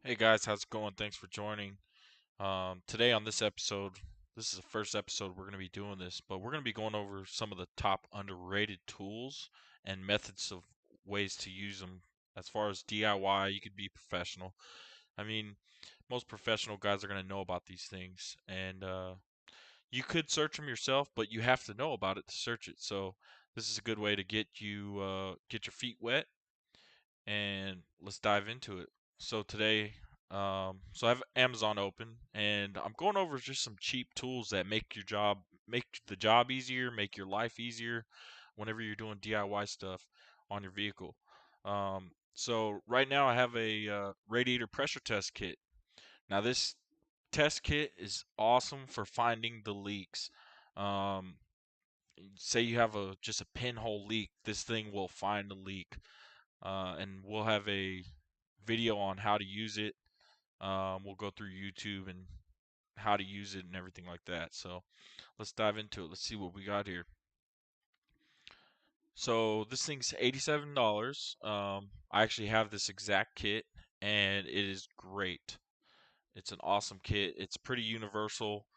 Hey guys, how's it going? Thanks for joining. Today on this episode, this is the first episode we're going to be doing this, but we're going to be going over some of the top underrated tools and methods of ways to use them. As far as DIY, you could be professional. I mean, most professional guys are going to know about these things, and you could search them yourself, but you have to know about it to search it. So this is a good way to get your feet wet and let's dive into it. So today, so I have Amazon open, and I'm going over just some cheap tools that make the job easier, make your life easier, whenever you're doing DIY stuff on your vehicle. So right now I have a radiator pressure test kit. Now this test kit is awesome for finding the leaks. Um, Say you have a just a pinhole leak, this thing will find the leak, and we'll have a video on how to use it. We'll go through YouTube and how to use it and everything like that. So let's dive into it. Let's see what we got here. So this thing's $87. I actually have this exact kit, and it is great. It's an awesome kit. It's pretty universal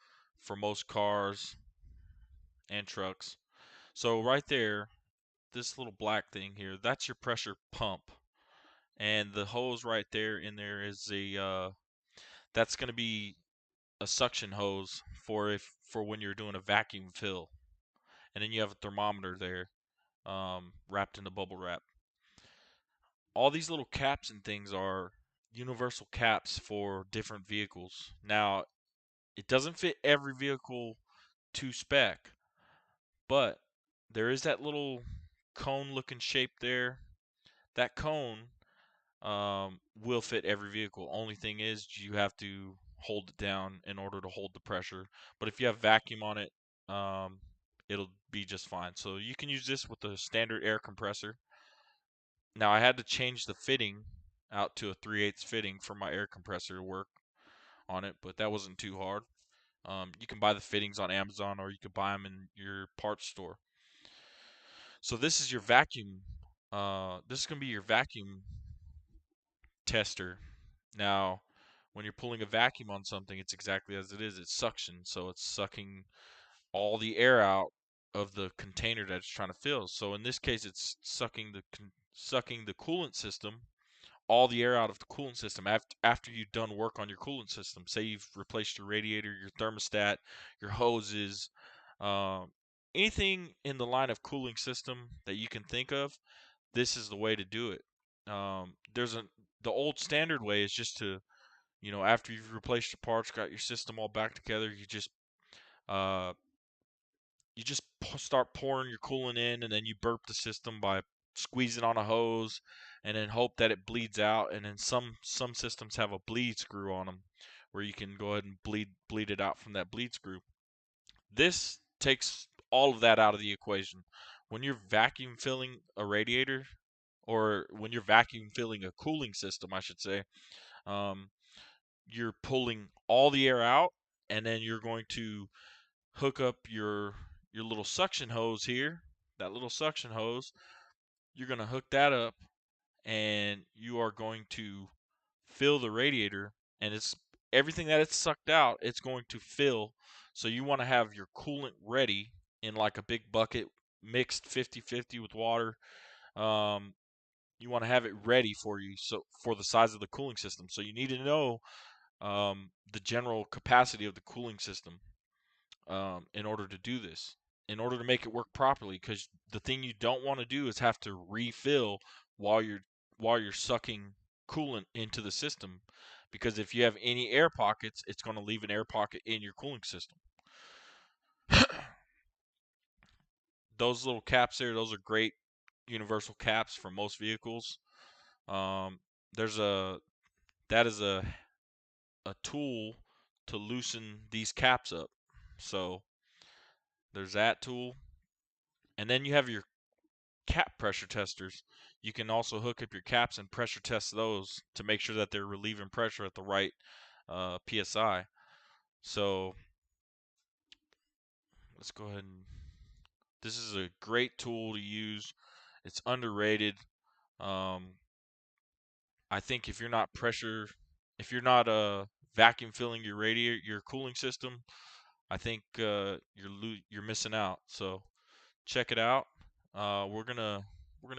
for most cars and trucks. So right there, this little black thing here, that's your pressure pump. And the hose right there in there is that's going to be a suction hose for when you're doing a vacuum fill, and then you have a thermometer there, wrapped in the bubble wrap. All these little caps and things are universal caps for different vehicles. Now, it doesn't fit every vehicle to spec, but there is that little cone-looking shape there. That cone will fit every vehicle. Only thing is you have to hold it down in order to hold the pressure. But if you have vacuum on it, um, it'll be just fine. So you can use this with the standard air compressor. Now I had to change the fitting out to a 3/8 fitting for my air compressor to work on it, but that wasn't too hard. You can buy the fittings on Amazon or you could buy them in your parts store. So this is your vacuum. This is gonna be your vacuum tester. Now, when you're pulling a vacuum on something, it's exactly as it is. It's suction, so it's sucking all the air out of the container that it's trying to fill. So in this case, it's sucking the coolant system, all the air out of the coolant system after you've done work on your coolant system. Say you've replaced your radiator, your thermostat, your hoses, um, anything in the line of cooling system that you can think of. This is the way to do it. There's a The old standard way is just to, after you've replaced your parts, got your system all back together, uh, start pouring your coolant in, and then you burp the system by squeezing on a hose, and then hope that it bleeds out. And then some systems have a bleed screw on them, where you can go ahead and bleed it out from that bleed screw. This takes all of that out of the equation. When you're vacuum filling a radiator, or when you're vacuum filling a cooling system, I should say, um, you're pulling all the air out, and then you're going to hook up your little suction hose here. That little suction hose, you're going to hook that up, and you are going to fill the radiator, and it's everything that it's sucked out, it's going to fill. So you want to have your coolant ready in like a big bucket, mixed 50-50 with water. Um, you want to have it ready for you, so for the size of the cooling system. So you need to know the general capacity of the cooling system, in order to do this, in order to make it work properly. Because the thing you don't want to do is have to refill while you're sucking coolant into the system. Because if you have any air pockets, it's going to leave an air pocket in your cooling system. Those little caps there, those are great universal caps for most vehicles. Um, there's a that is a tool to loosen these caps up. So there's that tool. And then you have your cap pressure testers. You can also hook up your caps and pressure test those to make sure that they're relieving pressure at the right PSI. So let's go ahead and this is a great tool to use. It's underrated. Um, I think if you're not vacuum filling your radiator, your cooling system, I think you're missing out. So check it out. We're gonna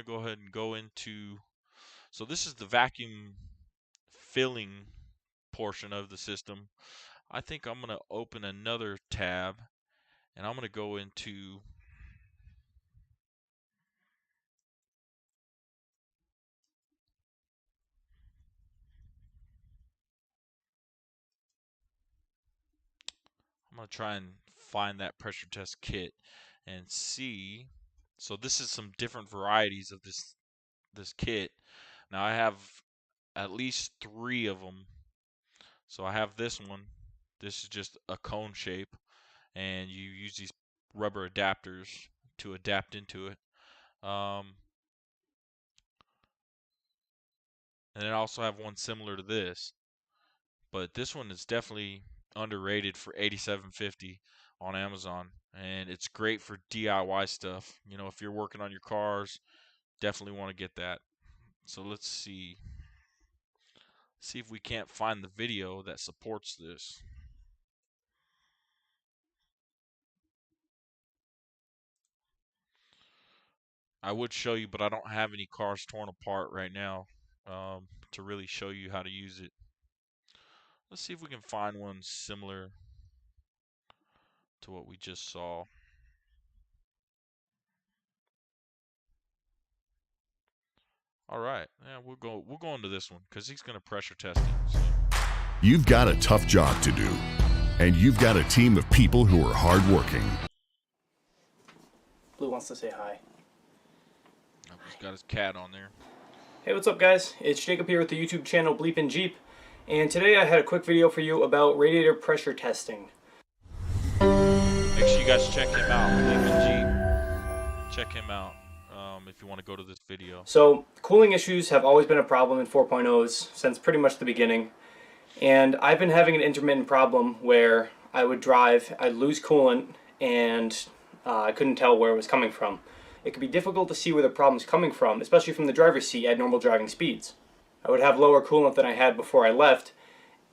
go ahead and go into. So this is the vacuum filling portion of the system. I think I'm gonna open another tab and I'm gonna go into. I'm gonna try and find that pressure test kit and see. So this is some different varieties of this kit. Now I have at least 3 of them. So I have this one. This is just a cone shape, and you use these rubber adapters to adapt into it. And then I also have one similar to this, but this one is definitely underrated for $87.50 on Amazon, and it's great for DIY stuff. You know, if you're working on your cars, definitely want to get that. So let's see if we can't find the video that supports this. I would show you, but I don't have any cars torn apart right now to really show you how to use it. Let's see if we can find one similar to what we just saw. All right, yeah, we'll go into this one because he's gonna pressure test it. So. You've got a tough job to do, and you've got a team of people who are hardworking. Blue wants to say hi. Oh, he's got his cat on there. Hey, what's up, guys? It's Jacob here with the YouTube channel Bleepin' Jeep, and today I had a quick video for you about radiator pressure testing. Make sure you guys check him out, Bleepin' Jeep. Check him out if you want to go to this video. So, cooling issues have always been a problem in 4.0s since pretty much the beginning, and I've been having an intermittent problem where I would drive, I'd lose coolant, and I couldn't tell where it was coming from. It could be difficult to see where the problem's coming from, especially from the driver's seat at normal driving speeds. I would have lower coolant than I had before I left,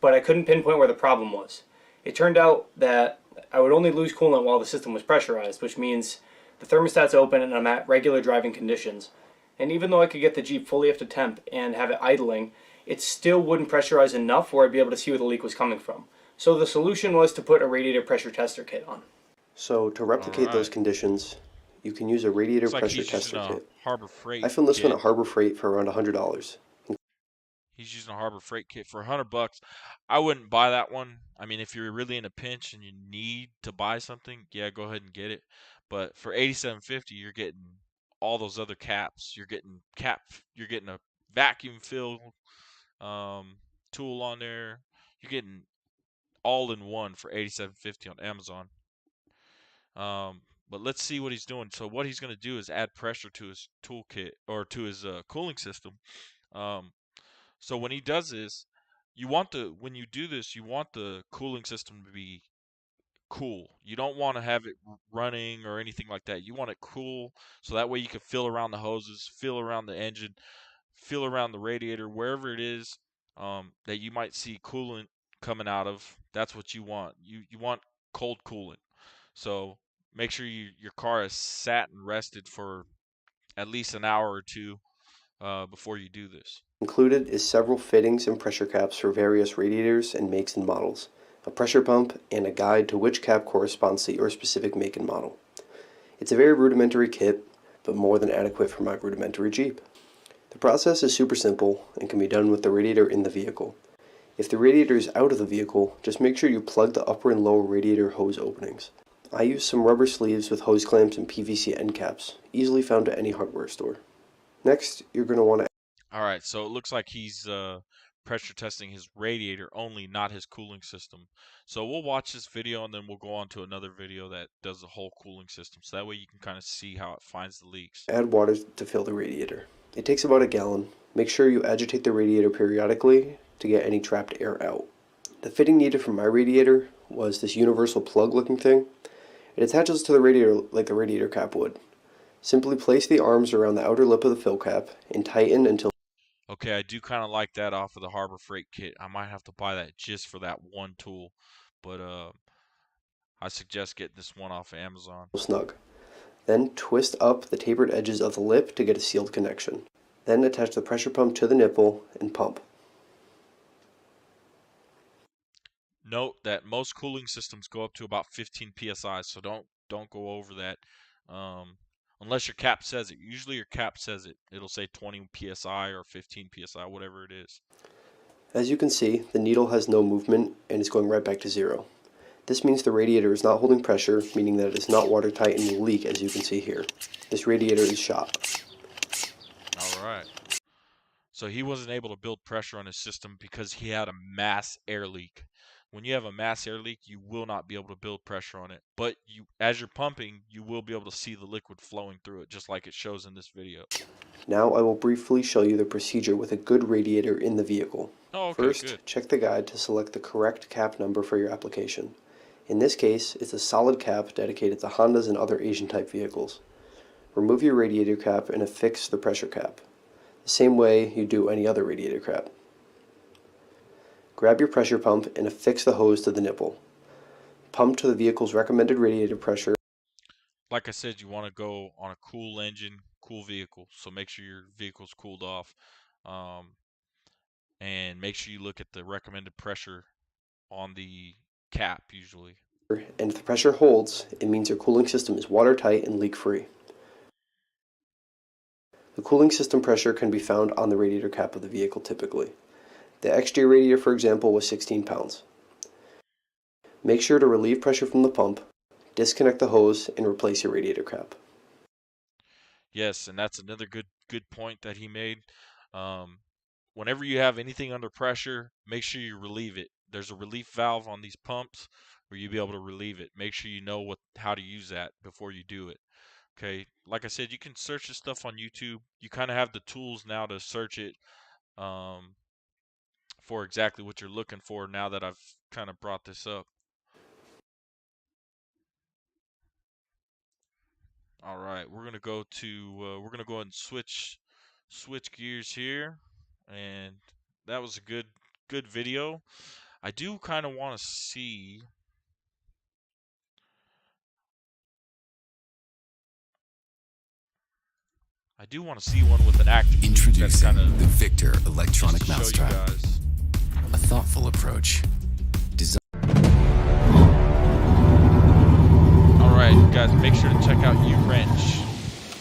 but I couldn't pinpoint where the problem was. It turned out that I would only lose coolant while the system was pressurized, which means the thermostat's open and I'm at regular driving conditions. And even though I could get the Jeep fully up to temp and have it idling, it still wouldn't pressurize enough where I'd be able to see where the leak was coming from. So the solution was to put a radiator pressure tester kit on. So to replicate those conditions, you can use a radiator pressure tester kit. Harbor Freight I found this kit. one at Harbor Freight for around $100. He's using a Harbor Freight kit for $100. I wouldn't buy that one. I mean, if you're really in a pinch and you need to buy something, yeah, go ahead and get it. But for $87.50, you're getting all those other caps. You're getting a vacuum fill tool on there. You're getting all in one for $87.50 on Amazon. But let's see what he's doing. So what he's going to do is add pressure to his toolkit or to his cooling system. So when he does this, when you do this, you want the cooling system to be cool. You don't want to have it running or anything like that. You want it cool so that way you can feel around the hoses, feel around the engine, feel around the radiator, wherever it is that you might see coolant coming out of. That's what you want. You want cold coolant. So make sure your car is sat and rested for at least an hour or two before you do this. Included is several fittings and pressure caps for various radiators and makes and models, a pressure pump, and a guide to which cap corresponds to your specific make and model. It's a very rudimentary kit, but more than adequate for my rudimentary Jeep. The process is super simple and can be done with the radiator in the vehicle. If the radiator is out of the vehicle, just make sure you plug the upper and lower radiator hose openings. I use some rubber sleeves with hose clamps and PVC end caps, easily found at any hardware store. Next, you're going to want to... Alright, so it looks like he's pressure testing his radiator only, not his cooling system. So we'll watch this video and then we'll go on to another video that does the whole cooling system. So that way you can kind of see how it finds the leaks. Add water to fill the radiator. It takes about a gallon. Make sure you agitate the radiator periodically to get any trapped air out. The fitting needed for my radiator was this universal plug looking thing. It attaches to the radiator like the radiator cap would. Simply place the arms around the outer lip of the fill cap and tighten until... Okay, I do kind of like that off of the Harbor Freight kit. I might have to buy that just for that one tool, but I suggest getting this one off of Amazon. Snug. Then twist up the tapered edges of the lip to get a sealed connection. Then attach the pressure pump to the nipple and pump. Note that most cooling systems go up to about 15 psi, so don't go over that. Unless your cap says it. Usually your cap says it. It'll say 20 psi or 15 psi, whatever it is. As you can see, the needle has no movement and is going right back to zero. This means the radiator is not holding pressure, meaning that it is not watertight and will leak, as you can see here. This radiator is shot. Alright. So he wasn't able to build pressure on his system because he had a mass air leak. When you have a mass air leak, you will not be able to build pressure on it. But as you're pumping, you will be able to see the liquid flowing through it, just like it shows in this video. Now I will briefly show you the procedure with a good radiator in the vehicle. Oh, okay, First, good. check the guide to select the correct cap number for your application. In this case, it's a solid cap dedicated to Hondas and other Asian-type vehicles. Remove your radiator cap and affix the pressure cap, the same way you do any other radiator cap. Grab your pressure pump and affix the hose to the nipple. Pump to the vehicle's recommended radiator pressure. Like I said, you want to go on a cool engine, cool vehicle, so make sure your vehicle's cooled off. And make sure you look at the recommended pressure on the cap usually. And if the pressure holds, it means your cooling system is watertight and leak-free. The cooling system pressure can be found on the radiator cap of the vehicle typically. The exterior radiator, for example, was 16 pounds. Make sure to relieve pressure from the pump, disconnect the hose, and replace your radiator cap. Yes, and that's another good point that he made. Whenever you have anything under pressure, make sure you relieve it. There's a relief valve on these pumps where you'll be able to relieve it. Make sure you know how to use that before you do it. Okay, like I said, you can search this stuff on YouTube. You kind of have the tools now to search it for exactly what you're looking for now that I've kind of brought this up. All right, we're gonna go ahead and switch gears here, and that was a good video. I do kind of want to see. I do want to see one with an active. Introducing the Victor electronic mousetrap. A thoughtful approach. Alright guys, make sure to check out U-Wrench.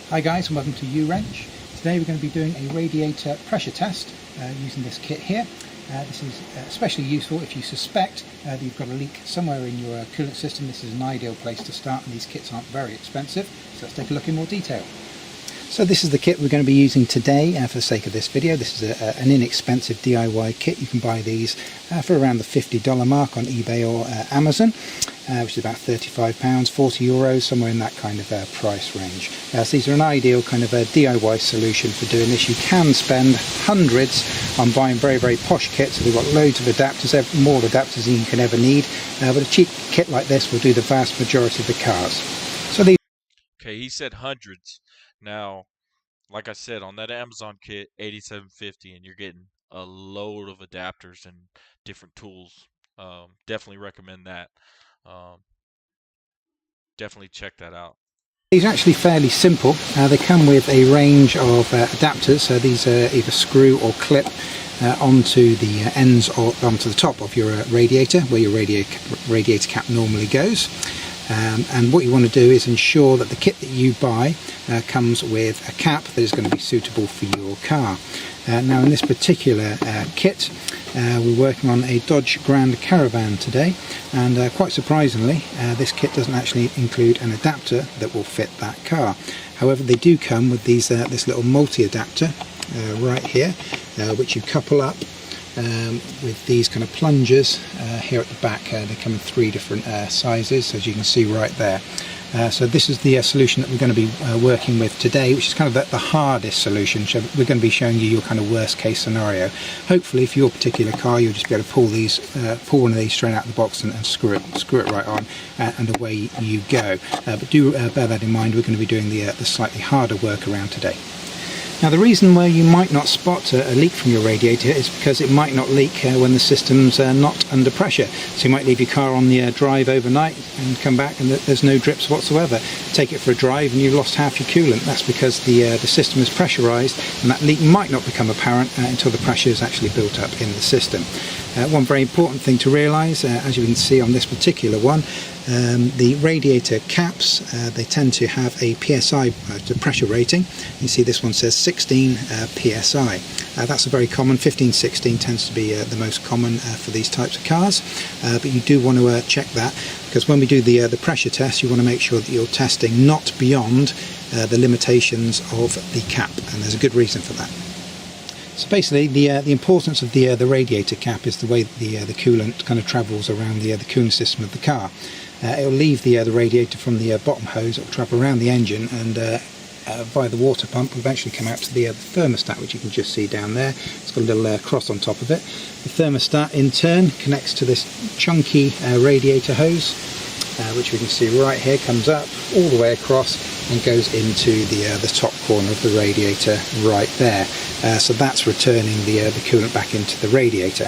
Hi guys, and welcome to U-Wrench. Today we're going to be doing a radiator pressure test using this kit here. This is especially useful if you suspect that you've got a leak somewhere in your coolant system. This is an ideal place to start, and these kits aren't very expensive. So let's take a look in more detail. So this is the kit we're going to be using today for the sake of this video. This is an inexpensive DIY kit. You can buy these for around the $50 mark on eBay or Amazon, which is about £35, €40, somewhere in that kind of price range. So these are an ideal kind of a DIY solution for doing this. You can spend hundreds on buying very, very posh kits. So they've got loads of adapters, more adapters than you can ever need. But a cheap kit like this will do the vast majority of the cars. So these. Okay, he said hundreds. Now, like I said, on that Amazon kit, $87.50, and you're getting a load of adapters and different tools. Definitely recommend that. Definitely check that out. These are actually fairly simple. They come with a range of adapters. So these either screw or clip onto the ends or onto the top of your radiator, where your radiator cap normally goes. And what you want to do is ensure that the kit that you buy comes with a cap that is going to be suitable for your car. Now in this particular kit, we're working on a Dodge Grand Caravan today, and quite surprisingly this kit doesn't actually include an adapter that will fit that car. However, they do come with these this little multi-adapter right here, which you couple up with these kind of plungers here at the back. They come in 3 different sizes, as you can see right there. So this is the solution that we're going to be working with today, which is kind of the hardest solution. So we're going to be showing you your kind of worst case scenario. Hopefully for your particular car you'll just be able to pull one of these straight out of the box and screw it right on, and away you go. But do bear that in mind, we're going to be doing the slightly harder work around today. Now the reason why you might not spot a leak from your radiator is because it might not leak when the system's not under pressure. So you might leave your car on the drive overnight and come back and there's no drips whatsoever. Take it for a drive and you've lost half your coolant. That's because the system is pressurized, and that leak might not become apparent until the pressure is actually built up in the system. One very important thing to realize, as you can see on this particular one, the radiator caps, they tend to have a PSI pressure rating. You see this one says 16 PSI. That's a very common, 15-16 tends to be the most common for these types of cars, but you do want to check that, because when we do the pressure test, you want to make sure that you're testing not beyond the limitations of the cap, and there's a good reason for that. So basically, the importance of the radiator cap is the way the coolant kind of travels around the cooling system of the car. It will leave the radiator from the bottom hose, it will travel around the engine, and via the water pump will eventually come out to the thermostat, which you can just see down there. It's got a little cross on top of it. The thermostat in turn connects to this chunky radiator hose, which we can see right here, comes up all the way across and goes into the top corner of the radiator right there. So that's returning the coolant back into the radiator.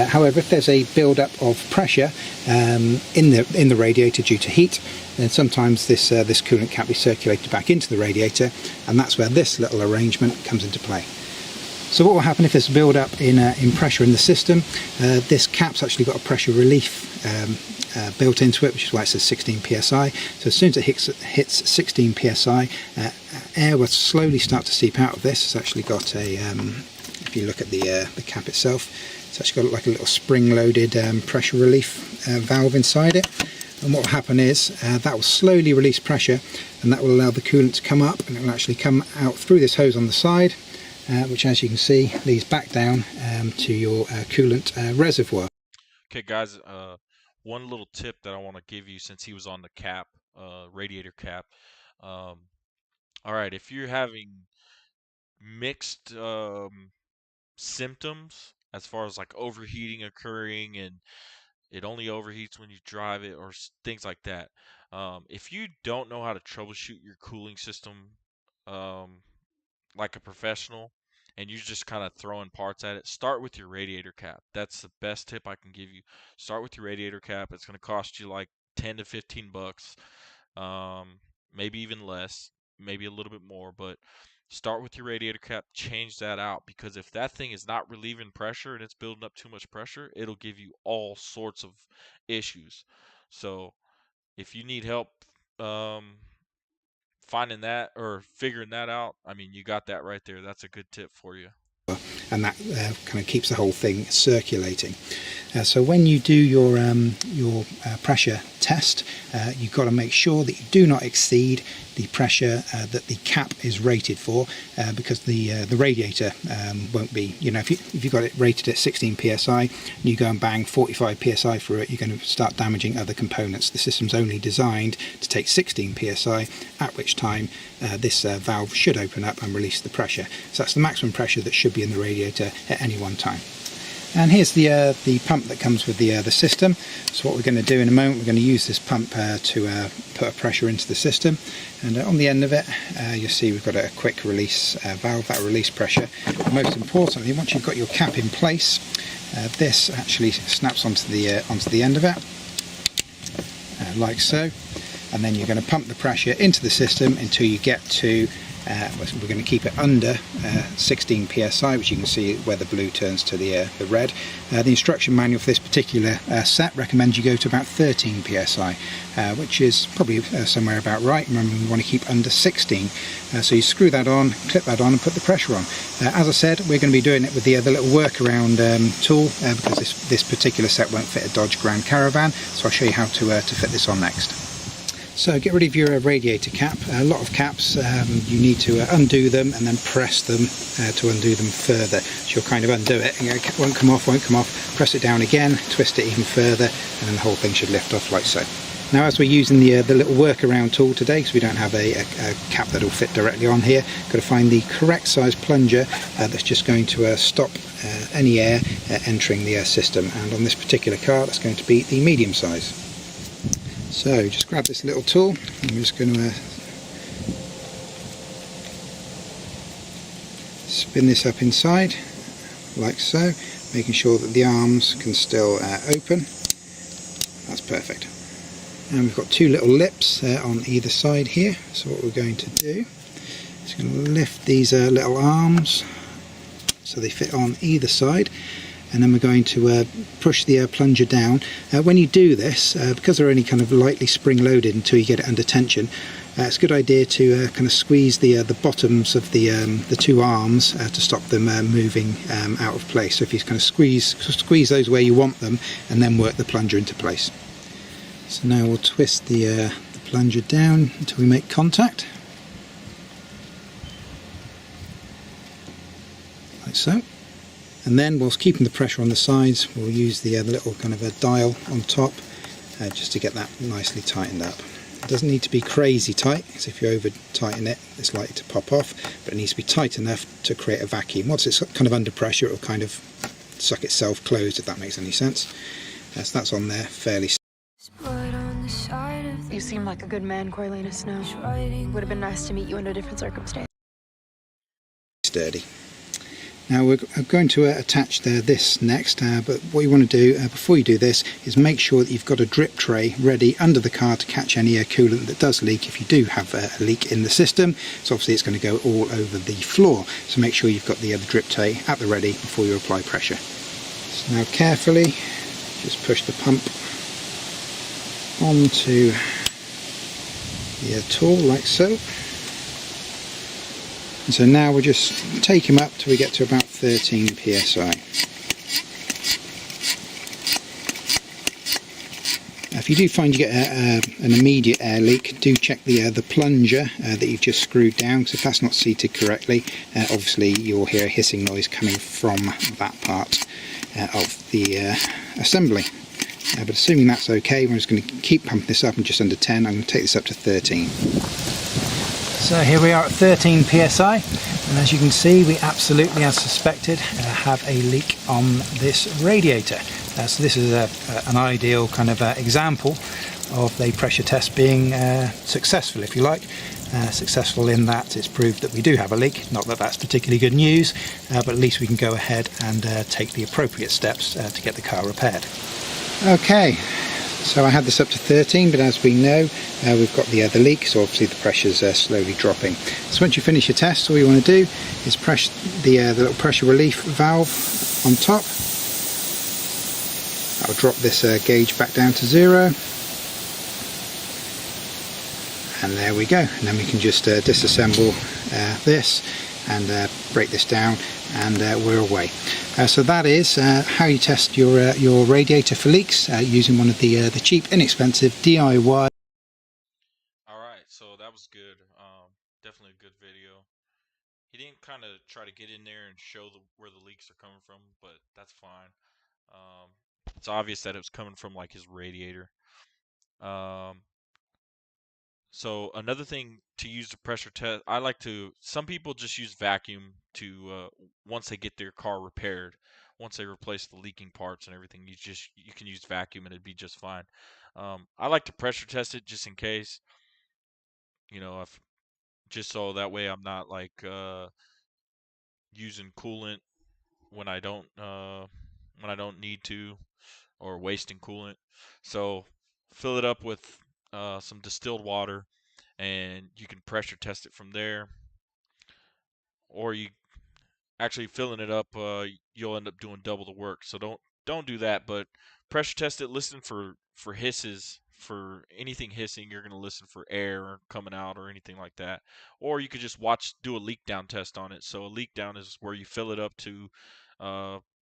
However, if there's a build-up of pressure in the radiator due to heat, then sometimes this coolant can't be circulated back into the radiator, and that's where this little arrangement comes into play. So what will happen if there's a build-up in pressure in the system? This cap's actually got a pressure relief built into it, which is why it says 16 psi. So as soon as it hits 16 psi, air will slowly start to seep out of this. It's actually got a, if you look at the cap itself, it's actually got like a little spring-loaded pressure relief valve inside it. And what will happen is that will slowly release pressure, and that will allow the coolant to come up, and it will actually come out through this hose on the side, which, as you can see, leads back down to your coolant reservoir. Okay, guys, one little tip that I want to give you, since he was on the cap, radiator cap. All right, if you're having mixed symptoms as far as like overheating occurring, and it only overheats when you drive it, or things like that. If you don't know how to troubleshoot your cooling system like a professional, and you're just kind of throwing parts at it, start with your radiator cap. That's the best tip I can give you. Start with your radiator cap. It's going to cost you like 10 to 15 bucks, maybe even less, maybe a little bit more, but start with your radiator cap, change that out, because if that thing is not relieving pressure and it's building up too much pressure, it'll give you all sorts of issues. So if you need help finding that or figuring that out, I mean, you got that right there. That's a good tip for you. And that kind of keeps the whole thing circulating. So when you do your pressure test, you've got to make sure that you do not exceed the pressure that the cap is rated for, because the radiator won't be, you know, if you've got it rated at 16 psi and you go and bang 45 psi through it, you're going to start damaging other components. The system's only designed to take 16 psi, at which time this valve should open up and release the pressure. So that's the maximum pressure that should be in the radiator at any one time. And here's the pump that comes with the system. So what we're going to do in a moment, we're going to use this pump to put a pressure into the system, and on the end of it you'll see we've got a quick release valve that will release pressure. And most importantly, once you've got your cap in place, this actually snaps onto the end of it, like so, and then you're going to pump the pressure into the system until you get to we're going to keep it under 16 psi, which you can see where the blue turns to the red. The instruction manual for this particular set recommends you go to about 13 psi, which is probably somewhere about right. Remember, we want to keep under 16. So you screw that on, clip that on, and put the pressure on. As I said, we're going to be doing it with the little workaround tool, because this particular set won't fit a Dodge Grand Caravan. So I'll show you how to fit this on next. So get rid of your radiator cap. A lot of caps, you need to undo them and then press them to undo them further. So you'll kind of undo it, and it won't come off, press it down again, twist it even further, and then the whole thing should lift off like so. Now, as we're using the little workaround tool today, because we don't have a cap that will fit directly on here, got to find the correct size plunger that's just going to stop any air entering the system. And on this particular car, that's going to be the medium size. So just grab this little tool, and we're just going to spin this up inside like so, making sure that the arms can still open. That's perfect. And we've got two little lips on either side here, so what we're going to do is going to lift these little arms so they fit on either side, and then we're going to push the plunger down. When you do this, because they're only kind of lightly spring loaded until you get it under tension, it's a good idea to kind of squeeze the bottoms of the two arms to stop them moving out of place. So if you kind of squeeze those where you want them, and then work the plunger into place. So now we'll twist the plunger down until we make contact, like so. And then, whilst keeping the pressure on the sides, we'll use the little kind of a dial on top just to get that nicely tightened up. It doesn't need to be crazy tight, because if you over tighten it, it's likely to pop off, but it needs to be tight enough to create a vacuum. Once it's kind of under pressure, it will kind of suck itself closed, if that makes any sense. So that's on there fairly. You seem like a good man, Corleone Snow. Would have been nice to meet you under different circumstances. Sturdy. Now we're going to attach this next, but what you want to do before you do this is make sure that you've got a drip tray ready under the car to catch any coolant that does leak if you do have a leak in the system. So obviously it's going to go all over the floor, so make sure you've got the drip tray at the ready before you apply pressure. So now carefully just push the pump onto the tool like so. And so now we'll just take him up till we get to about 13 psi. If you do find you get an immediate air leak, do check the plunger that you've just screwed down, because if that's not seated correctly, obviously you'll hear a hissing noise coming from that part of the assembly. But assuming that's okay, we're just going to keep pumping this up, and just under 10, I'm going to take this up to 13. So here we are at 13 psi, and as you can see, we absolutely, as suspected, have a leak on this radiator. So this is an ideal kind of example of the pressure test being successful, if you like. Successful in that it's proved that we do have a leak. Not that that's particularly good news, but at least we can go ahead and take the appropriate steps to get the car repaired. Okay. So I had this up to 13, but as we know, we've got the leak, so obviously the pressure's slowly dropping. So once you finish your test, all you want to do is press the little pressure relief valve on top. That will drop this gauge back down to 0. And there we go. And then we can just disassemble this and break this down, and we're away. So that is how you test your radiator for leaks using one of the cheap, inexpensive DIY. Alright, so that was good. Definitely a good video. He didn't kind of try to get in there and show where the leaks are coming from, but that's fine. It's obvious that it was coming from like his radiator. So another thing to use the pressure test, some people just use vacuum to, once they get their car repaired, once they replace the leaking parts and everything, you can use vacuum and it'd be just fine. I like to pressure test it just in case, if just so that way I'm not like using coolant when I don't need to, or wasting coolant. So fill it up with some distilled water, and you can pressure test it from there. Or you actually filling it up, you'll end up doing double the work. So don't do that. But pressure test it. Listen for hisses. For anything hissing, you're gonna listen for air coming out or anything like that. Or you could just do a leak down test on it. So a leak down is where you fill it up to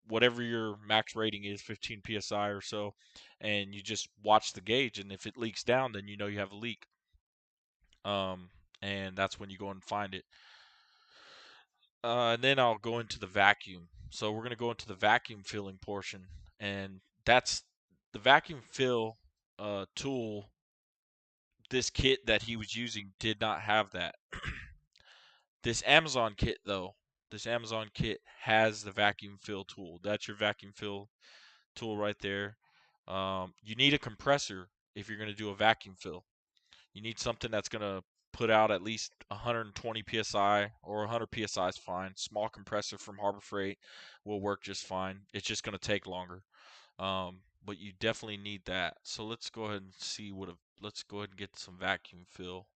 whatever your max rating is, 15 psi or so, and you just watch the gauge. And if it leaks down, then you know you have a leak. And that's when you go and find it. And then I'll go into the vacuum. So we're going to go into the vacuum filling portion, and that's the vacuum fill tool. This kit that he was using did not have that. This Amazon kit, though, has the vacuum fill tool. That's your vacuum fill tool right there. You need a compressor if you're going to do a vacuum fill. You need something that's going to put out at least 120 psi or 100 psi is fine. Small compressor from Harbor Freight will work just fine. It's just going to take longer. But you definitely need that. So let's go ahead and see let's go ahead and get some vacuum fill.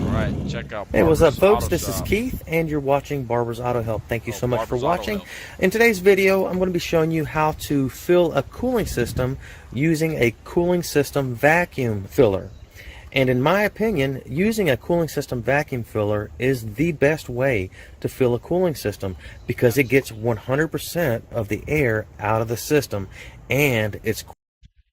All right, check out Hey, what's up, Barber's folks? Auto This is Shop. Keith, and you're watching Barber's Auto Help. Thank you so much for Barber's Auto watching. Help. In today's video, I'm going to be showing you how to fill a cooling system using a cooling system vacuum filler. And in my opinion, using a cooling system vacuum filler is the best way to fill a cooling system because it gets 100% of the air out of the system, and it's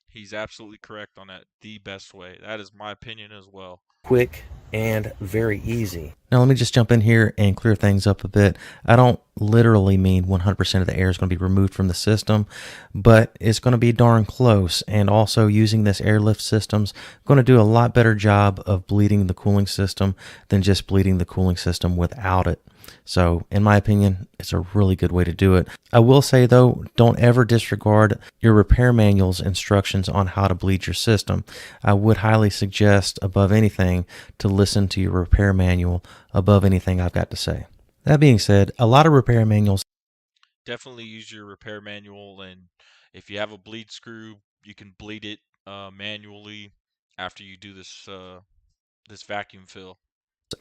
He's absolutely correct on that. The best way. That is my opinion as well. quick and very easy. Now let me just jump in here and clear things up a bit. I don't literally mean 100% of the air is going to be removed from the system, but it's going to be darn close. And also using this airlift system's going to do a lot better job of bleeding the cooling system than just bleeding the cooling system without it. So in my opinion, it's a really good way to do it. I will say though, don't ever disregard your repair manual's instructions on how to bleed your system. I would highly suggest above anything to listen to your repair manual above anything I've got to say. That being said, a lot of repair manuals Definitely use your repair manual, and if you have a bleed screw, you can bleed it manually after you do this vacuum fill.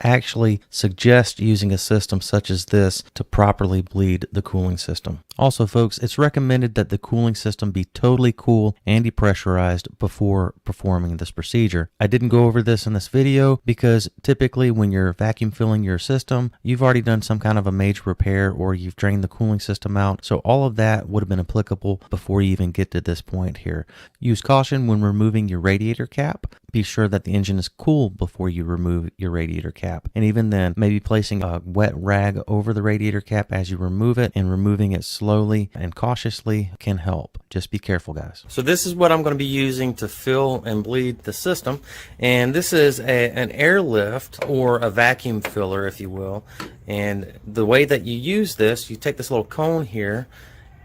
actually suggest using a system such as this to properly bleed the cooling system. Also, folks, it's recommended that the cooling system be totally cool and depressurized before performing this procedure. I didn't go over this in this video because typically when you're vacuum filling your system, you've already done some kind of a major repair or you've drained the cooling system out. So all of that would have been applicable before you even get to this point here. Use caution when removing your radiator cap. Be sure that the engine is cool before you remove your radiator cap. And even then, maybe placing a wet rag over the radiator cap as you remove it and removing it slowly and cautiously can help. Just be careful, guys. So this is what I'm going to be using to fill and bleed the system. And this is an airlift or a vacuum filler, if you will. And the way that you use this, you take this little cone here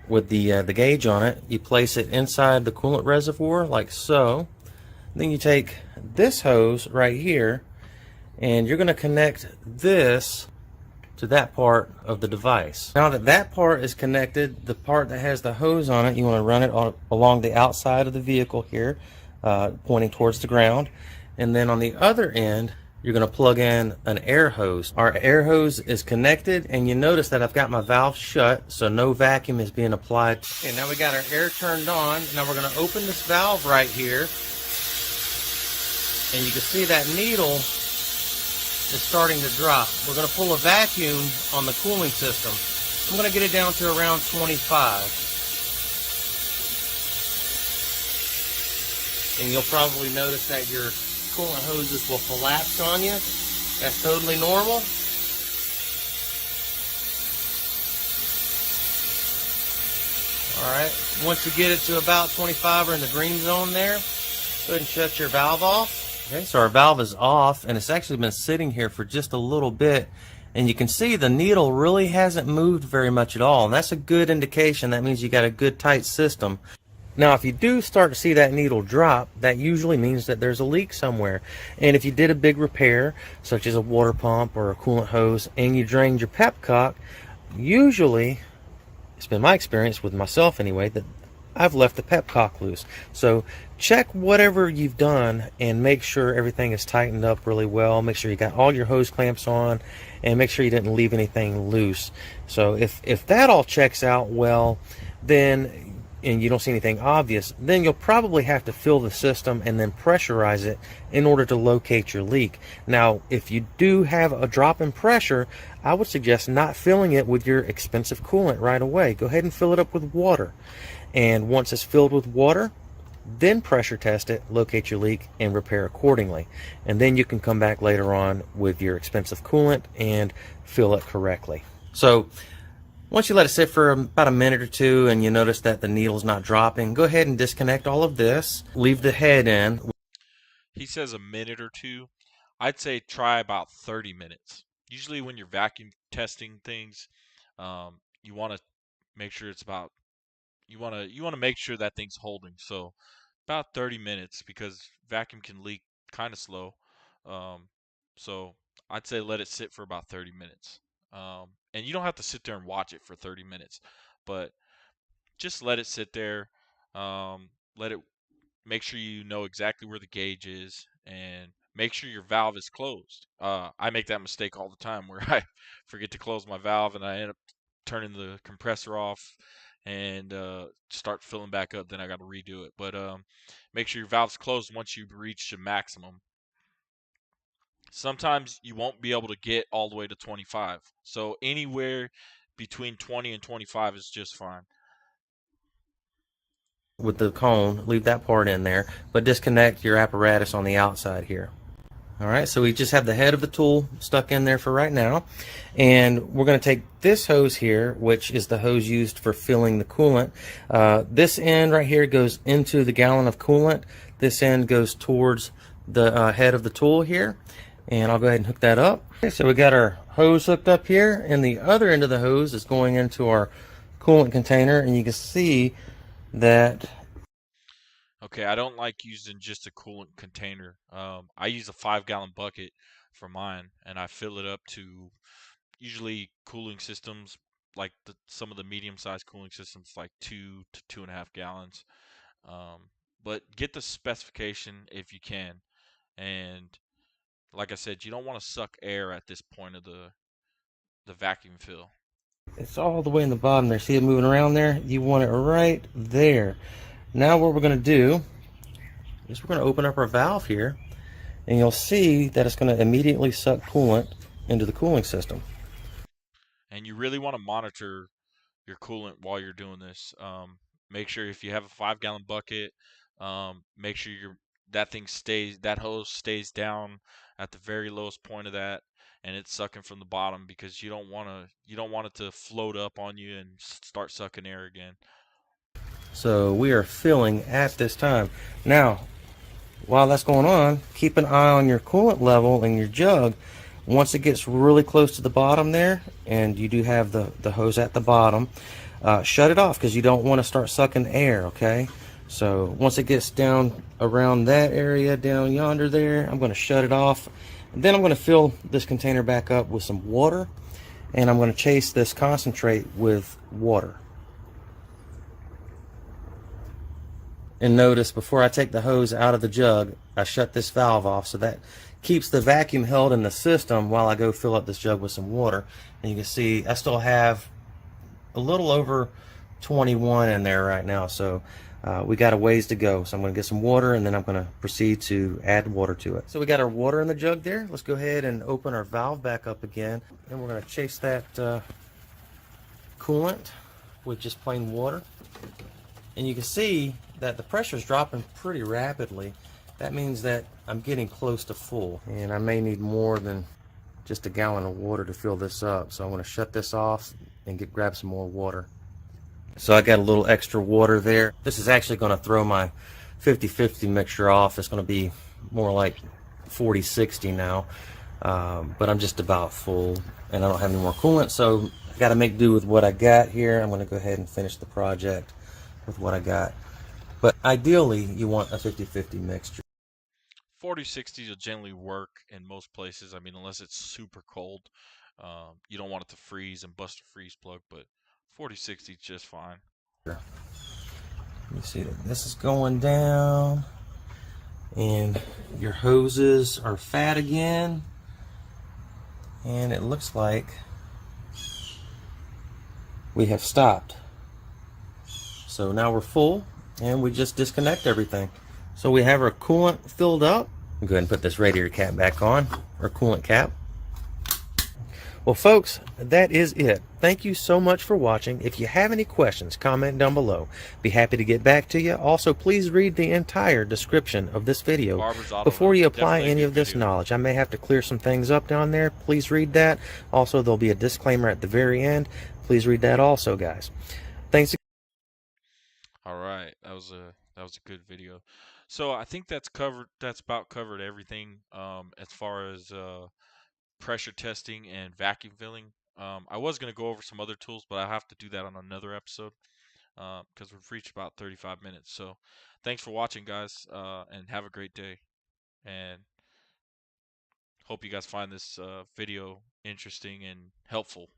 with the gauge on it. You place it inside the coolant reservoir like so. Then you take this hose right here and you're going to connect this to that part of the device. Now that that part is connected, the part that has the hose on it, you want to run it along the outside of the vehicle here, pointing towards the ground. And then on the other end, you're going to plug in an air hose. Our air hose is connected, and you notice that I've got my valve shut, so no vacuum is being applied. And now we got our air turned on. Now we're going to open this valve right here. And you can see that needle is starting to drop. We're going to pull a vacuum on the cooling system. I'm going to get it down to around 25. And you'll probably notice that your coolant hoses will collapse on you. That's totally normal. Alright, once you get it to about 25 or in the green zone there, go ahead and shut your valve off. Okay, so our valve is off, and it's actually been sitting here for just a little bit, and you can see the needle really hasn't moved very much at all, and that's a good indication. That means you got a good tight system. Now if you do start to see that needle drop, that usually means that there's a leak somewhere. And if you did a big repair, such as a water pump or a coolant hose, and you drained your pepcock, usually, it's been my experience with myself anyway, that I've left the pepcock loose. So check whatever you've done and make sure everything is tightened up really well. Make sure you got all your hose clamps on and make sure you didn't leave anything loose. So if that all checks out well, then and you don't see anything obvious, then you'll probably have to fill the system and then pressurize it in order to locate your leak. Now, if you do have a drop in pressure, I would suggest not filling it with your expensive coolant right away. Go ahead and fill it up with water. And once it's filled with water, then pressure test it, locate your leak, and repair accordingly. And then you can come back later on with your expensive coolant and fill it correctly. So once you let it sit for about a minute or two and you notice that the needle's not dropping, go ahead and disconnect all of this. Leave the head in. He says a minute or two. I'd say try about 30 minutes. Usually when you're vacuum testing things, you want to make sure it's about you want to make sure that thing's holding. So About 30 minutes because vacuum can leak kind of slow. Um, so I'd say let it sit for about 30 minutes. And you don't have to sit there and watch it for 30 minutes, but just let it sit there. Let it make sure you know exactly where the gauge is and make sure your valve is closed. I make that mistake all the time where I forget to close my valve and I end up turning the compressor off and start filling back up. Then I got to redo it. But make sure your valve's closed once you reach the maximum. Sometimes you won't be able to get all the way to 25. So anywhere between 20 and 25 is just fine. With the cone, leave that part in there, but disconnect your apparatus on the outside here. All right, so we just have the head of the tool stuck in there for right now, and we're going to take this hose here, which is the hose used for filling the coolant. This end right here goes into the gallon of coolant. This end goes towards the head of the tool here, and I'll go ahead and hook that up. Okay, so we got our hose hooked up here, and the other end of the hose is going into our coolant container, and you can see that. Okay, I don't like using just a coolant container. I use a 5-gallon bucket for mine, and I fill it up to usually cooling systems like some of the medium-sized cooling systems, like 2 to 2.5 gallons. Um, but get the specification if you can, and like I said, you don't want to suck air at this point of the vacuum fill. It's all the way in the bottom there. See it moving around there? You want it right there. Now what we're going to do is we're going to open up our valve here, and you'll see that it's going to immediately suck coolant into the cooling system. And you really want to monitor your coolant while you're doing this. Make sure if you have a 5-gallon bucket, make sure that hose stays down at the very lowest point of that, and it's sucking from the bottom because you don't want it to float up on you and start sucking air again. So we are filling at this time. Now, while that's going on, keep an eye on your coolant level in your jug. Once it gets really close to the bottom there, and you do have the hose at the bottom, shut it off because you don't want to start sucking air, okay? So once it gets down around that area, down yonder there, I'm going to shut it off. And then I'm going to fill this container back up with some water, and I'm going to chase this concentrate with water. And notice before I take the hose out of the jug, I shut this valve off, so that keeps the vacuum held in the system while I go fill up this jug with some water. And you can see I still have a little over 21 in there right now, so we got a ways to go. So I'm going to get some water, and then I'm going to proceed to add water to it. So we got our water in the jug there. Let's go ahead and open our valve back up again, and we're going to chase that coolant with just plain water. And you can see that the pressure is dropping pretty rapidly. That means that I'm getting close to full, and I may need more than just a gallon of water to fill this up. So I'm going to shut this off and grab some more water. So I got a little extra water there. This is actually going to throw my 50-50 mixture off. It's going to be more like 40-60 now, but I'm just about full, and I don't have any more coolant, so I got to make do with what I got here. I'm going to go ahead and finish the project with what I got. But ideally, you want a 50-50 mixture. 40-60 will generally work in most places. I mean, unless it's super cold, you don't want it to freeze and bust a freeze plug. But 40-60 is just fine. You see that this is going down, and your hoses are fat again, and it looks like we have stopped. So now we're full, and we just disconnect everything. So we have our coolant filled up. Go ahead and put this radiator cap back on, or coolant cap. Well, folks, that is it. Thank you so much for watching. If you have any questions, comment down below. Be happy to get back to you. Also, please read the entire description of this video before you apply any of this knowledge. I may have to clear some things up down there. Please read that. Also, there'll be a disclaimer at the very end. Please read that also, guys. Thanks. All right, that was a good video. So I think that's about covered everything as far as pressure testing and vacuum filling. I was going to go over some other tools, but I have to do that on another episode. because we've reached about 35 minutes. So thanks for watching, guys, and have a great day. And hope you guys find this video interesting and helpful.